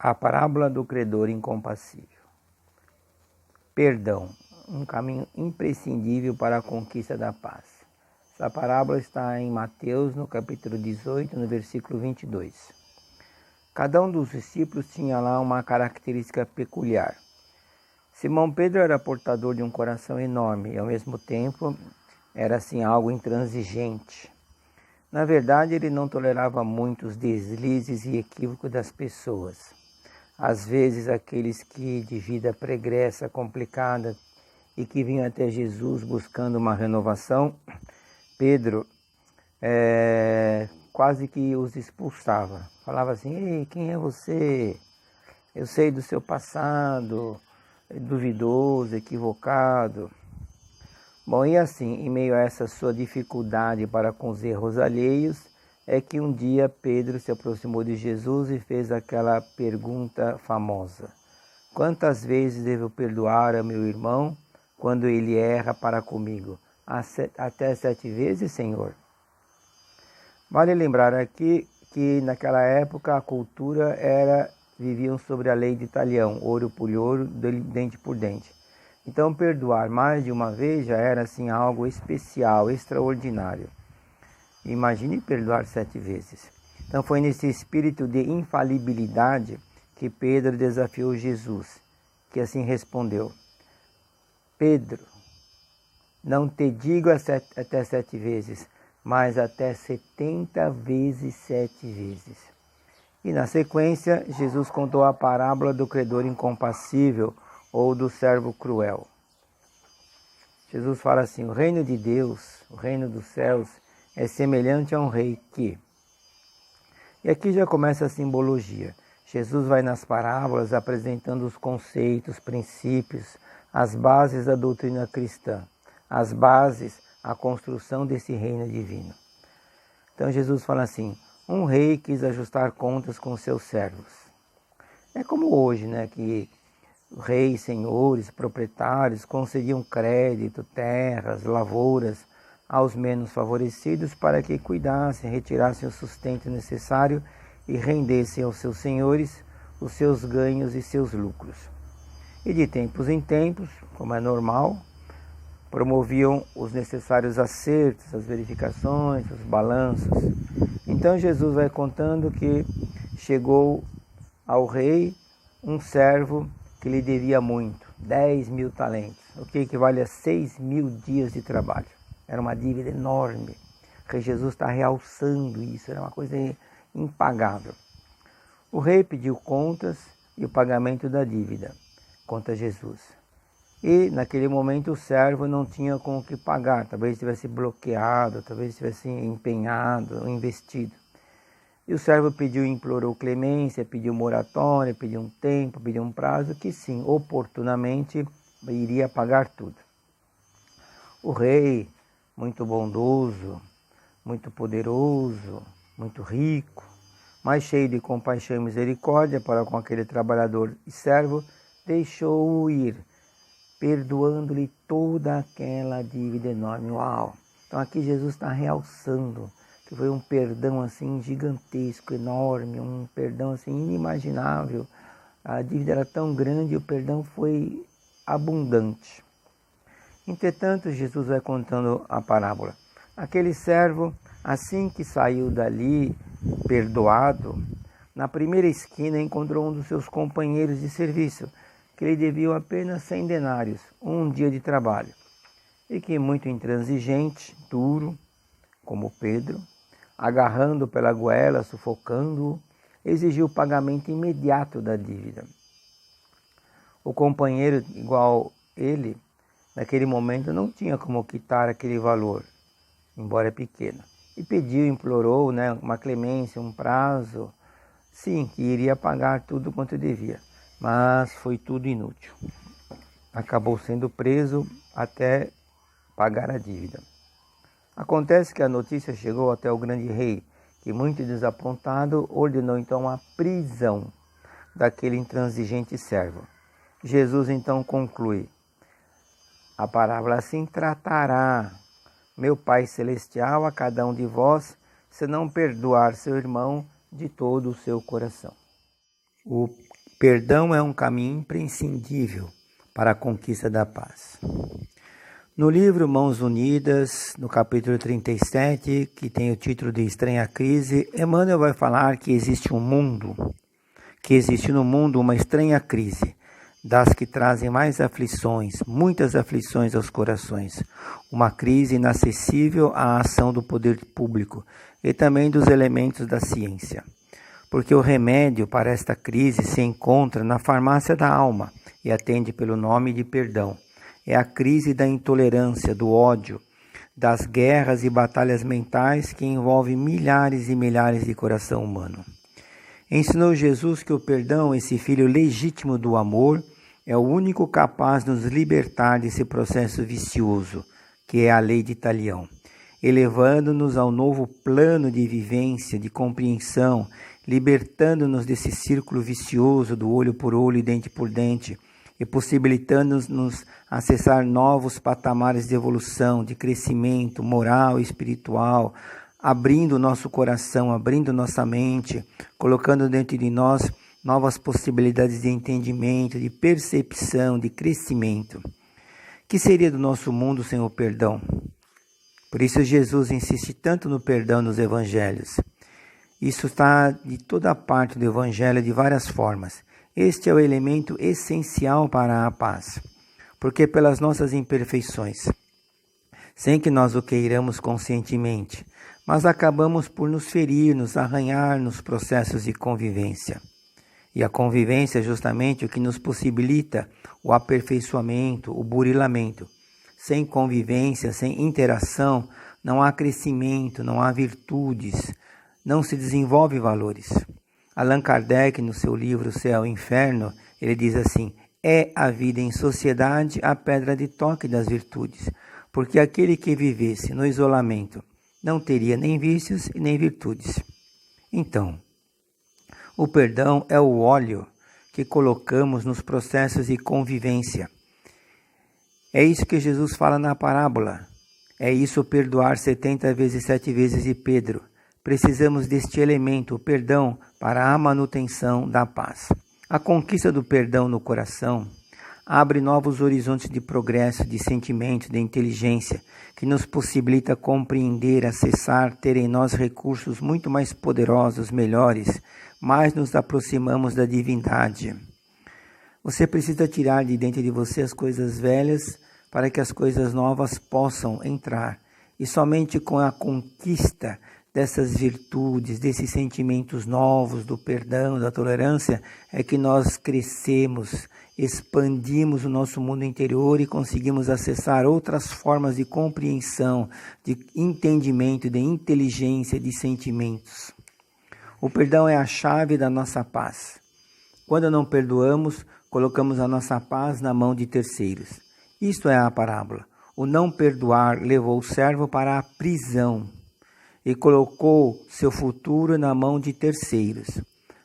A parábola do credor incompassível. Perdão, um caminho imprescindível para a conquista da paz. Essa parábola está em Mateus, no capítulo 18, no versículo 22. Cada um dos discípulos tinha lá uma característica peculiar. Simão Pedro era portador de um coração enorme e, ao mesmo tempo, era assim algo intransigente. Na verdade, ele não tolerava muitos deslizes e equívocos das pessoas. Às vezes, aqueles que de vida pregressa, complicada e que vinham até Jesus buscando uma renovação, Pedro quase que os expulsava. Falava assim: "Ei, quem é você? Eu sei do seu passado, duvidoso, equivocado." Bom, e assim, em meio a essa sua dificuldade para com os erros alheios, é que um dia Pedro se aproximou de Jesus e fez aquela pergunta famosa: "Quantas vezes devo perdoar a meu irmão quando ele erra para comigo? Até 7 vezes, Senhor?" Vale lembrar aqui que naquela época a cultura viviam sobre a lei de talião, olho por olho, dente por dente. Então perdoar mais de uma vez já era assim algo especial, extraordinário. Imagine perdoar 7 vezes. Então foi nesse espírito de infalibilidade que Pedro desafiou Jesus, que assim respondeu: "Pedro, não te digo até 7 vezes, mas até 70 vezes 7 vezes. E na sequência, Jesus contou a parábola do credor incompassível ou do servo cruel. Jesus fala assim: o reino de Deus, o reino dos céus, é semelhante a um rei que... E aqui já começa a simbologia. Jesus vai nas parábolas apresentando os conceitos, princípios, as bases da doutrina cristã, as bases, a construção desse reino divino. Então Jesus fala assim: um rei quis ajustar contas com seus servos. É como hoje, né, que reis, senhores, proprietários concediam crédito, terras, lavouras aos menos favorecidos para que cuidassem, retirassem o sustento necessário e rendessem aos seus senhores os seus ganhos e seus lucros. E de tempos em tempos, como é normal, promoviam os necessários acertos, as verificações, os balanços. Então Jesus vai contando que chegou ao rei um servo que lhe devia muito, 10.000 talentos, o que equivale a 6.000 dias de trabalho. Era uma dívida enorme. O rei Jesus está realçando isso, era uma coisa impagável. O rei pediu contas e o pagamento da dívida, conta Jesus. E naquele momento o servo não tinha com o que pagar, talvez estivesse bloqueado, talvez estivesse empenhado, investido. E o servo pediu, implorou clemência, pediu moratória, pediu um tempo, pediu um prazo, que sim, oportunamente iria pagar tudo. O rei, muito bondoso, muito poderoso, muito rico, mas cheio de compaixão e misericórdia para com aquele trabalhador e servo, deixou-o ir, perdoando-lhe toda aquela dívida enorme. Uau! Então aqui Jesus está realçando que foi um perdão assim gigantesco, enorme, um perdão assim inimaginável. A dívida era tão grande e o perdão foi abundante. Entretanto, Jesus vai contando a parábola. Aquele servo, assim que saiu dali, perdoado, na primeira esquina encontrou um dos seus companheiros de serviço, que lhe deviam apenas 100 denários, um dia de trabalho, e que, muito intransigente, duro, como Pedro, agarrando pela goela, sufocando-o, exigiu o pagamento imediato da dívida. O companheiro, igual ele, naquele momento não tinha como quitar aquele valor, embora pequeno, e pediu, implorou, uma clemência, um prazo, sim, que iria pagar tudo quanto devia. Mas foi tudo inútil. Acabou sendo preso até pagar a dívida. Acontece que a notícia chegou até o grande rei, que, muito desapontado, ordenou então a prisão daquele intransigente servo. Jesus então conclui a parábola assim: tratará meu Pai Celestial a cada um de vós, se não perdoar seu irmão de todo o seu coração. O perdão é um caminho imprescindível para a conquista da paz. No livro Mãos Unidas, no capítulo 37, que tem o título de Estranha Crise, Emmanuel vai falar que existe no mundo uma estranha crise, das que trazem mais aflições, muitas aflições aos corações, uma crise inacessível à ação do poder público e também dos elementos da ciência. Porque o remédio para esta crise se encontra na farmácia da alma e atende pelo nome de perdão. É a crise da intolerância, do ódio, das guerras e batalhas mentais que envolvem milhares e milhares de coração humano. Ensinou Jesus que o perdão, esse filho legítimo do amor, é o único capaz de nos libertar desse processo vicioso, que é a lei de Talião, elevando-nos ao novo plano de vivência, de compreensão, libertando-nos desse círculo vicioso do olho por olho e dente por dente, e possibilitando-nos acessar novos patamares de evolução, de crescimento moral e espiritual, abrindo nosso coração, abrindo nossa mente, colocando dentro de nós novas possibilidades de entendimento, de percepção, de crescimento. Que seria do nosso mundo sem o perdão? Por isso Jesus insiste tanto no perdão nos evangelhos. Isso está de toda parte do evangelho de várias formas. Este é o elemento essencial para a paz, porque pelas nossas imperfeições, sem que nós o queiramos conscientemente, mas acabamos por nos ferir, nos arranhar nos processos de convivência. E a convivência é justamente o que nos possibilita o aperfeiçoamento, o burilamento. Sem convivência, sem interação, não há crescimento, não há virtudes, não se desenvolve valores. Allan Kardec, no seu livro Céu e Inferno, ele diz assim: é a vida em sociedade a pedra de toque das virtudes, porque aquele que vivesse no isolamento não teria nem vícios e nem virtudes. Então, o perdão é o óleo que colocamos nos processos de convivência. É isso que Jesus fala na parábola. É isso perdoar 70 vezes 7 vezes de Pedro. Precisamos deste elemento, o perdão, para a manutenção da paz. A conquista do perdão no coração abre novos horizontes de progresso, de sentimento, de inteligência, que nos possibilita compreender, acessar, ter em nós recursos muito mais poderosos, melhores, mais nos aproximamos da divindade. Você precisa tirar de dentro de você as coisas velhas para que as coisas novas possam entrar. E somente com a conquista dessas virtudes, desses sentimentos novos, do perdão, da tolerância, é que nós crescemos, expandimos o nosso mundo interior e conseguimos acessar outras formas de compreensão, de entendimento, de inteligência, de sentimentos. O perdão é a chave da nossa paz. Quando não perdoamos, colocamos a nossa paz na mão de terceiros. Isto é a parábola. O não perdoar levou o servo para a prisão e colocou seu futuro na mão de terceiros.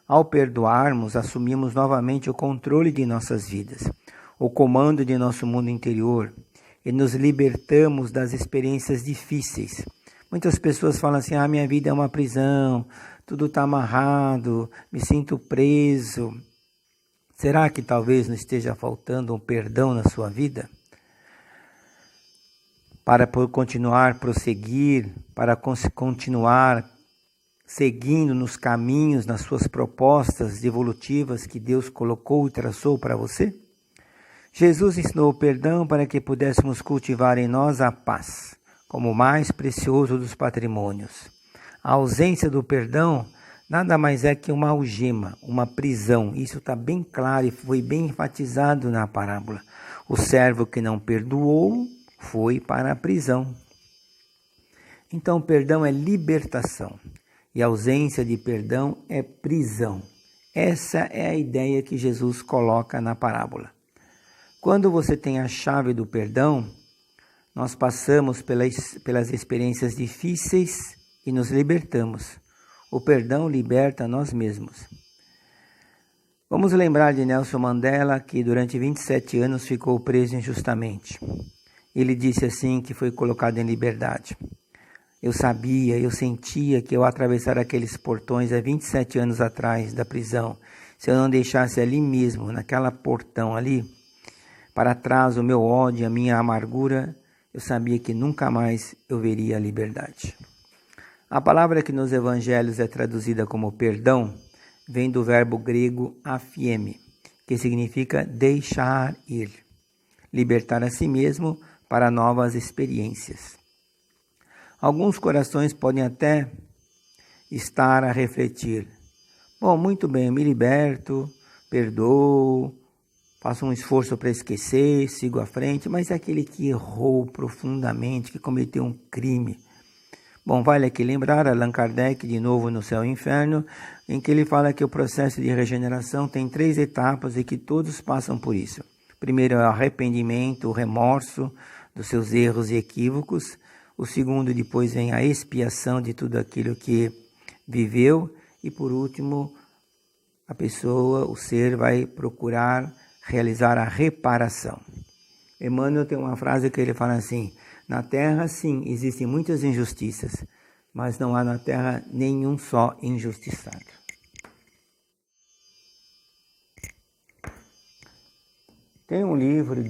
Ao perdoarmos, assumimos novamente o controle de nossas vidas, o comando de nosso mundo interior e nos libertamos das experiências difíceis. Muitas pessoas falam assim: minha vida é uma prisão, tudo está amarrado, me sinto preso. Será que talvez não esteja faltando um perdão na sua vida? Para continuar, prosseguir, para continuar seguindo nos caminhos, nas suas propostas evolutivas que Deus colocou e traçou para você? Jesus ensinou o perdão para que pudéssemos cultivar em nós a paz, como o mais precioso dos patrimônios. A ausência do perdão nada mais é que uma algema, uma prisão. Isso está bem claro e foi bem enfatizado na parábola. O servo que não perdoou foi para a prisão. Então, perdão é libertação e a ausência de perdão é prisão. Essa é a ideia que Jesus coloca na parábola. Quando você tem a chave do perdão, nós passamos pelas experiências difíceis e nos libertamos. O perdão liberta nós mesmos. Vamos lembrar de Nelson Mandela, que durante 27 anos ficou preso injustamente. Ele disse assim que foi colocado em liberdade. Eu sabia, eu sentia que eu atravessar aqueles portões há 27 anos atrás da prisão se eu não deixasse ali mesmo, naquela portão ali, para trás o meu ódio, a minha amargura, eu sabia que nunca mais eu veria a liberdade. A palavra que nos evangelhos é traduzida como perdão, vem do verbo grego aphiemi, que significa deixar ir, libertar a si mesmo para novas experiências. Alguns corações podem até estar a refletir: bom, muito bem, eu me liberto, perdoo, faço um esforço para esquecer, sigo à frente, mas é aquele que errou profundamente, que cometeu um crime. Bom, vale aqui lembrar Allan Kardec, de novo no Céu e Inferno, em que ele fala que o processo de regeneração tem 3 etapas e que todos passam por isso. Primeiro é o arrependimento, o remorso dos seus erros e equívocos. O segundo, depois vem a expiação de tudo aquilo que viveu. E por último, a pessoa, o ser, vai procurar realizar a reparação. Emmanuel tem uma frase que ele fala assim: na Terra, sim, existem muitas injustiças, mas não há na Terra nenhum só injustiçado. Tem um livro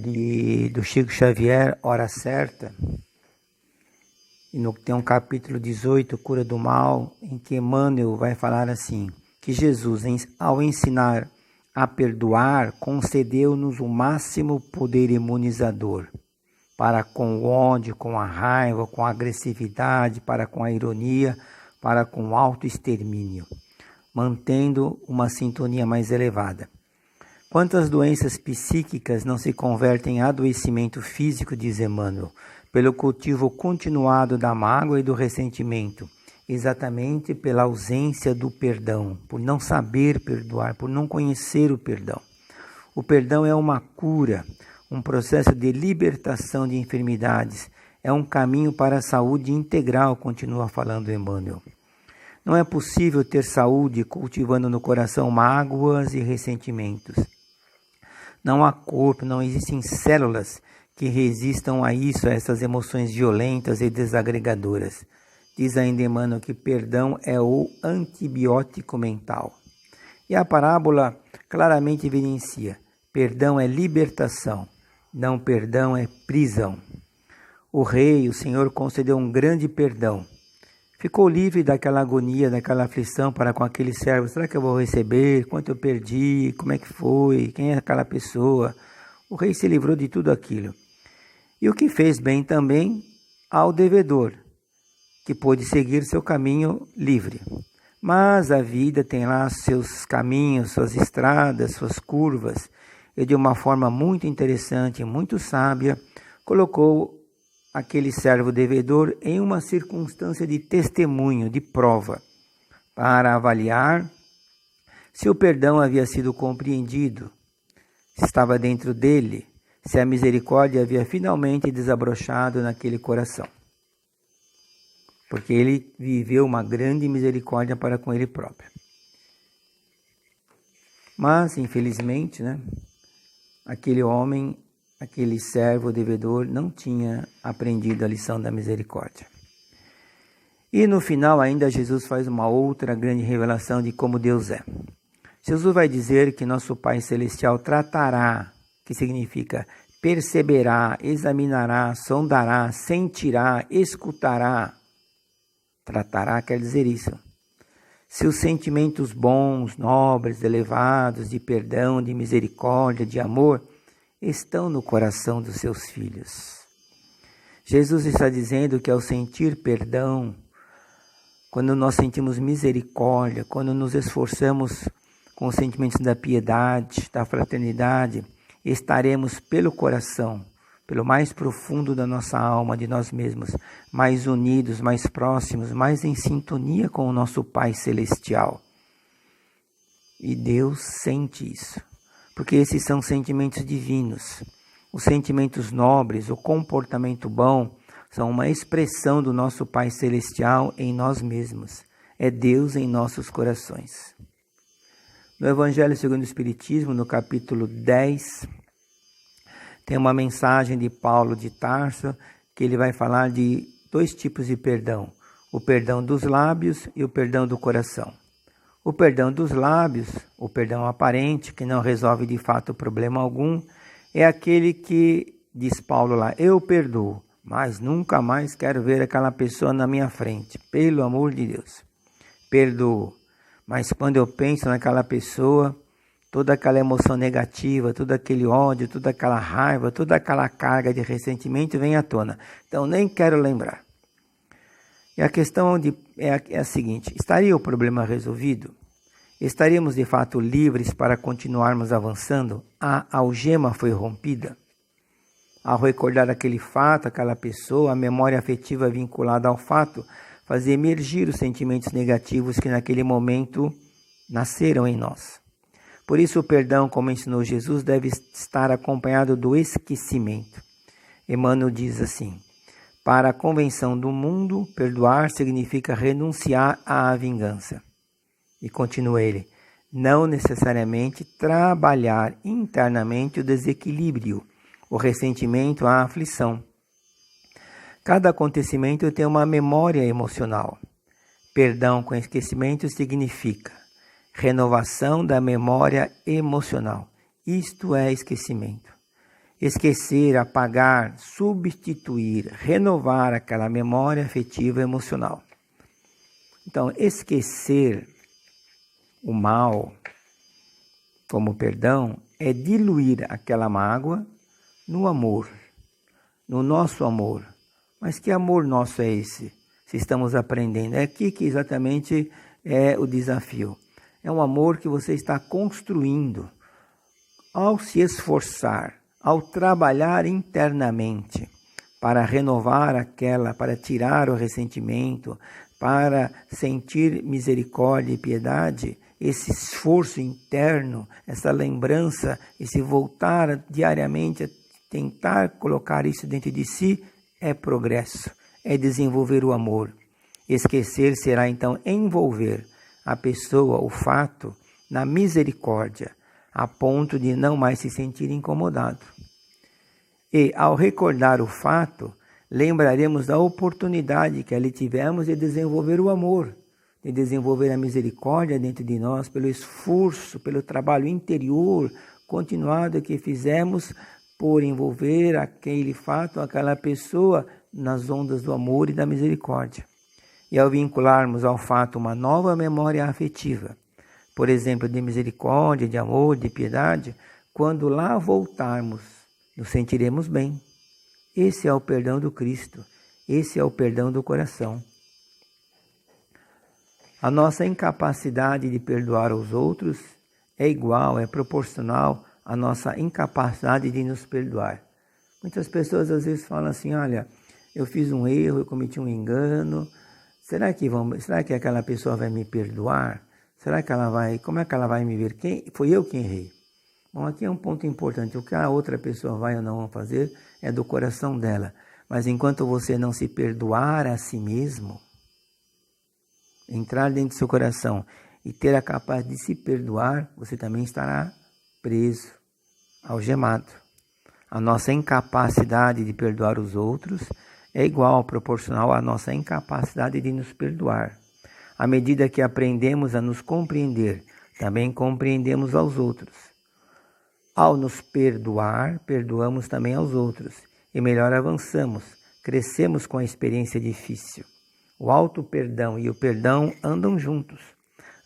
do Chico Xavier, Hora Certa, e tem um capítulo 18, Cura do Mal, em que Emmanuel vai falar assim, que Jesus, ao ensinar a perdoar, concedeu-nos o máximo poder imunizador, para com o ódio, com a raiva, com a agressividade, para com a ironia, para com o autoextermínio, mantendo uma sintonia mais elevada. Quantas doenças psíquicas não se convertem em adoecimento físico, diz Emmanuel, pelo cultivo continuado da mágoa e do ressentimento, exatamente pela ausência do perdão, por não saber perdoar, por não conhecer o perdão. O perdão é uma cura, um processo de libertação de enfermidades, é um caminho para a saúde integral, continua falando Emmanuel. Não é possível ter saúde cultivando no coração mágoas e ressentimentos. Não há corpo, não existem células que resistam a isso, a essas emoções violentas e desagregadoras. Diz ainda Emmanuel que perdão é o antibiótico mental. E a parábola claramente evidencia: perdão é libertação, não perdão é prisão. O rei, o Senhor, concedeu um grande perdão. Ficou livre daquela agonia, daquela aflição para com aquele servo. Será que eu vou receber? Quanto eu perdi? Como é que foi? Quem é aquela pessoa? O rei se livrou de tudo aquilo. E o que fez bem também ao devedor, que pôde seguir seu caminho livre. Mas a vida tem lá seus caminhos, suas estradas, suas curvas. E de uma forma muito interessante, muito sábia, colocou aquele servo devedor em uma circunstância de testemunho, de prova, para avaliar se o perdão havia sido compreendido, se estava dentro dele, se a misericórdia havia finalmente desabrochado naquele coração. Porque ele viveu uma grande misericórdia para com ele próprio. Mas, infelizmente, aquele homem, aquele servo devedor não tinha aprendido a lição da misericórdia. E no final ainda Jesus faz uma outra grande revelação de como Deus é. Jesus vai dizer que nosso Pai Celestial tratará, que significa perceberá, examinará, sondará, sentirá, escutará. Tratará quer dizer isso. Se os sentimentos bons, nobres, elevados, de perdão, de misericórdia, de amor, estão no coração dos seus filhos. Jesus está dizendo que ao sentir perdão, quando nós sentimos misericórdia, quando nos esforçamos com os sentimentos da piedade, da fraternidade, estaremos pelo coração, pelo mais profundo da nossa alma, de nós mesmos, mais unidos, mais próximos, mais em sintonia com o nosso Pai Celestial. E Deus sente isso. Porque esses são sentimentos divinos. Os sentimentos nobres, o comportamento bom, são uma expressão do nosso Pai Celestial em nós mesmos. É Deus em nossos corações. No Evangelho segundo o Espiritismo, no capítulo 10, tem uma mensagem de Paulo de Tarso, que ele vai falar de 2 tipos de perdão. O perdão dos lábios e o perdão do coração. O perdão dos lábios, o perdão aparente, que não resolve de fato problema algum, é aquele que, diz Paulo lá, eu perdoo, mas nunca mais quero ver aquela pessoa na minha frente, pelo amor de Deus. Perdoo, mas quando eu penso naquela pessoa, toda aquela emoção negativa, todo aquele ódio, toda aquela raiva, toda aquela carga de ressentimento vem à tona. Então nem quero lembrar. E a questão é a seguinte, estaria o problema resolvido? Estaríamos de fato livres para continuarmos avançando? A algema foi rompida? Ao recordar aquele fato, aquela pessoa, a memória afetiva vinculada ao fato, fazia emergir os sentimentos negativos que naquele momento nasceram em nós. Por isso o perdão, como ensinou Jesus, deve estar acompanhado do esquecimento. Emmanuel diz assim, para a convenção do mundo, perdoar significa renunciar à vingança. E continua ele, não necessariamente trabalhar internamente o desequilíbrio, o ressentimento, a aflição. Cada acontecimento tem uma memória emocional. Perdão com esquecimento significa renovação da memória emocional. Isto é esquecimento. Esquecer, apagar, substituir, renovar aquela memória afetiva emocional. Então, esquecer o mal como perdão é diluir aquela mágoa no amor, no nosso amor. Mas que amor nosso é esse? Se estamos aprendendo. É aqui que exatamente é o desafio. É um amor que você está construindo ao se esforçar, ao trabalhar internamente para renovar para tirar o ressentimento, para sentir misericórdia e piedade, esse esforço interno, essa lembrança, esse voltar diariamente a tentar colocar isso dentro de si, é progresso, é desenvolver o amor. Esquecer será então envolver a pessoa, o fato, na misericórdia, a ponto de não mais se sentir incomodado. E, ao recordar o fato, lembraremos da oportunidade que ali tivemos de desenvolver o amor, de desenvolver a misericórdia dentro de nós, pelo esforço, pelo trabalho interior continuado que fizemos por envolver aquele fato, aquela pessoa nas ondas do amor e da misericórdia. E ao vincularmos ao fato uma nova memória afetiva, por exemplo, de misericórdia, de amor, de piedade, quando lá voltarmos, nos sentiremos bem. Esse é o perdão do Cristo, esse é o perdão do coração. A nossa incapacidade de perdoar os outros é igual, é proporcional à nossa incapacidade de nos perdoar. Muitas pessoas às vezes falam assim, olha, eu fiz um erro, eu cometi um engano, será que aquela pessoa vai me perdoar? Como é que ela vai me ver? Foi eu quem errei. Bom, aqui é um ponto importante, o que a outra pessoa vai ou não fazer é do coração dela. Mas enquanto você não se perdoar a si mesmo, entrar dentro do seu coração e ter a capacidade de se perdoar, você também estará preso, algemado. A nossa incapacidade de perdoar os outros é igual, proporcional à nossa incapacidade de nos perdoar. À medida que aprendemos a nos compreender, também compreendemos aos outros. Ao nos perdoar, perdoamos também aos outros e melhor avançamos, crescemos com a experiência difícil. O auto-perdão e o perdão andam juntos.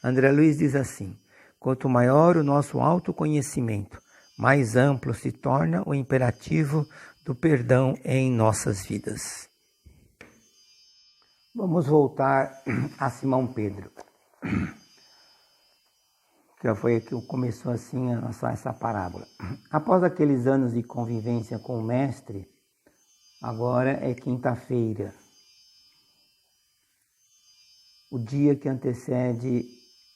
André Luiz diz assim, quanto maior o nosso autoconhecimento, mais amplo se torna o imperativo do perdão em nossas vidas. Vamos voltar a Simão Pedro. Que foi que começou assim essa parábola. Após aqueles anos de convivência com o mestre, agora é quinta-feira, o dia que antecede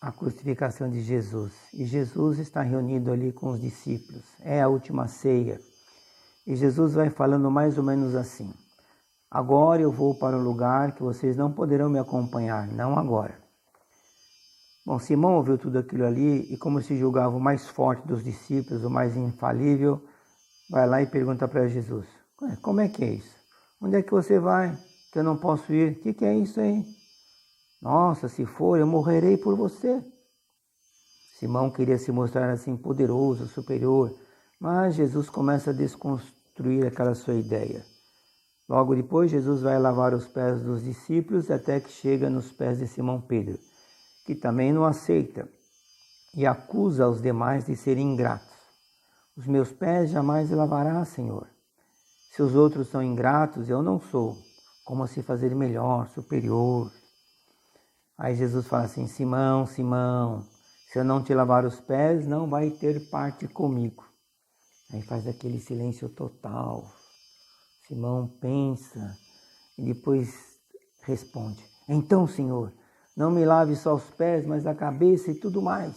a crucificação de Jesus. E Jesus está reunido ali com os discípulos. É a última ceia. E Jesus vai falando mais ou menos assim. Agora eu vou para o lugar que vocês não poderão me acompanhar, não agora. Bom, Simão ouviu tudo aquilo ali e como se julgava o mais forte dos discípulos, o mais infalível, vai lá e pergunta para Jesus, como é que é isso? Onde é que você vai? Que eu não posso ir? O que é isso aí? Nossa, se for, eu morrerei por você. Simão queria se mostrar assim poderoso, superior, mas Jesus começa a desconstruir aquela sua ideia. Logo depois, Jesus vai lavar os pés dos discípulos até que chega nos pés de Simão Pedro, que também não aceita e acusa os demais de serem ingratos. Os meus pés jamais lavará, Senhor. Se os outros são ingratos, eu não sou. Como se fazer melhor, superior? Aí Jesus fala assim: Simão, Simão, se eu não te lavar os pés, não vai ter parte comigo. Aí faz aquele silêncio total. Simão pensa e depois responde: então, Senhor, não me lave só os pés, mas a cabeça e tudo mais.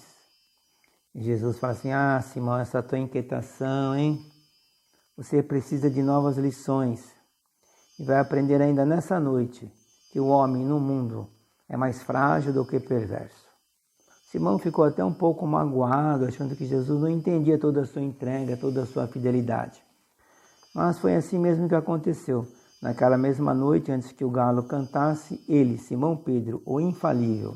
E Jesus fala assim: ah, Simão, essa tua inquietação, hein? Você precisa de novas lições e vai aprender ainda nessa noite que o homem no mundo é mais frágil do que perverso. Simão ficou até um pouco magoado, achando que Jesus não entendia toda a sua entrega, toda a sua fidelidade. Mas foi assim mesmo que aconteceu. Naquela mesma noite, antes que o galo cantasse, ele, Simão Pedro, o infalível,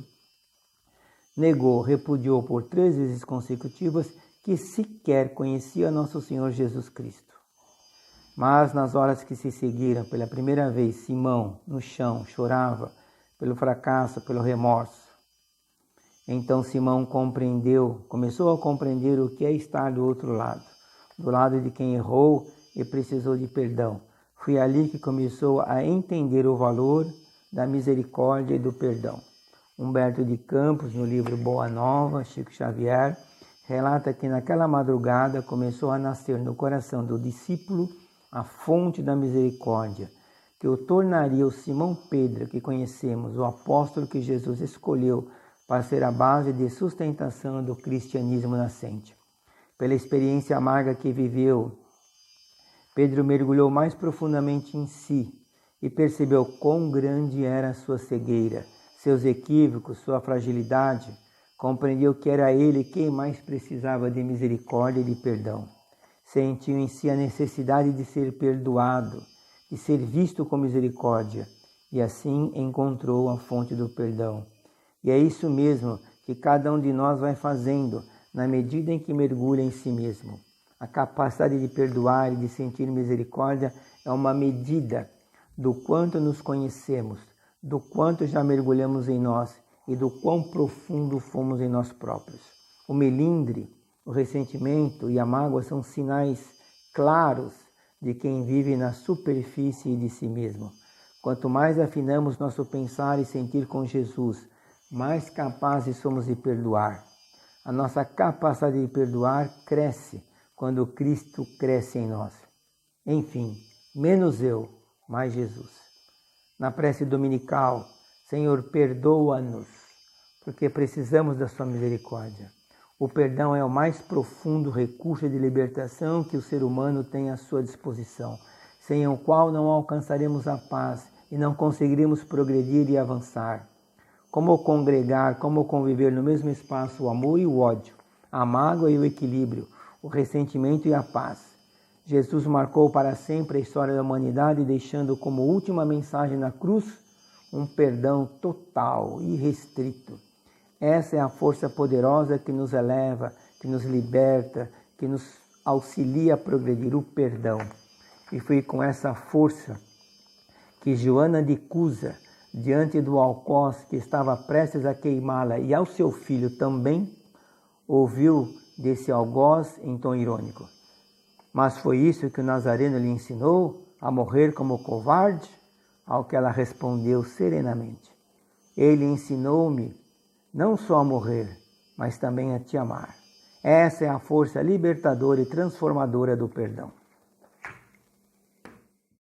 negou, repudiou por 3 vezes consecutivas que sequer conhecia nosso Senhor Jesus Cristo. Mas nas horas que se seguiram, pela primeira vez, Simão, no chão, chorava pelo fracasso, pelo remorso. Então Simão começou a compreender o que é estar do outro do lado de quem errou e precisou de perdão. Foi ali que começou a entender o valor da misericórdia e do perdão. Humberto de Campos, no livro Boa Nova, Chico Xavier, relata que naquela madrugada começou a nascer no coração do discípulo a fonte da misericórdia, que o tornaria o Simão Pedro que conhecemos, o apóstolo que Jesus escolheu para ser a base de sustentação do cristianismo nascente. Pela experiência amarga que viveu, Pedro mergulhou mais profundamente em si e percebeu quão grande era a sua cegueira, seus equívocos, sua fragilidade. Compreendeu que era ele quem mais precisava de misericórdia e de perdão. Sentiu em si a necessidade de ser perdoado, de ser visto com misericórdia, e assim encontrou a fonte do perdão. E é isso mesmo que cada um de nós vai fazendo, na medida em que mergulha em si mesmo. A capacidade de perdoar e de sentir misericórdia é uma medida do quanto nos conhecemos, do quanto já mergulhamos em nós e do quão profundo fomos em nós próprios. O melindre, o ressentimento e a mágoa são sinais claros de quem vive na superfície de si mesmo. Quanto mais afinamos nosso pensar e sentir com Jesus, mais capazes somos de perdoar. A nossa capacidade de perdoar cresce quando Cristo cresce em nós. Enfim, menos eu, mais Jesus. Na prece dominical, Senhor, perdoa-nos, porque precisamos da sua misericórdia. O perdão é o mais profundo recurso de libertação que o ser humano tem à sua disposição, sem o qual não alcançaremos a paz e não conseguiremos progredir e avançar. Como congregar, como conviver no mesmo espaço o amor e o ódio, a mágoa e o equilíbrio, o ressentimento e a paz. Jesus marcou para sempre a história da humanidade, deixando como última mensagem na cruz um perdão total e irrestrito. Essa é a força poderosa que nos eleva, que nos liberta, que nos auxilia a progredir, o perdão. E foi com essa força que Joana de Cusa, diante do algoz que estava prestes a queimá-la e ao seu filho também, ouviu desse algoz em tom irônico: mas foi isso que o Nazareno lhe ensinou, a morrer como covarde? Ao que ela respondeu serenamente: ele ensinou-me não só a morrer, mas também a te amar. Essa é a força libertadora e transformadora do perdão.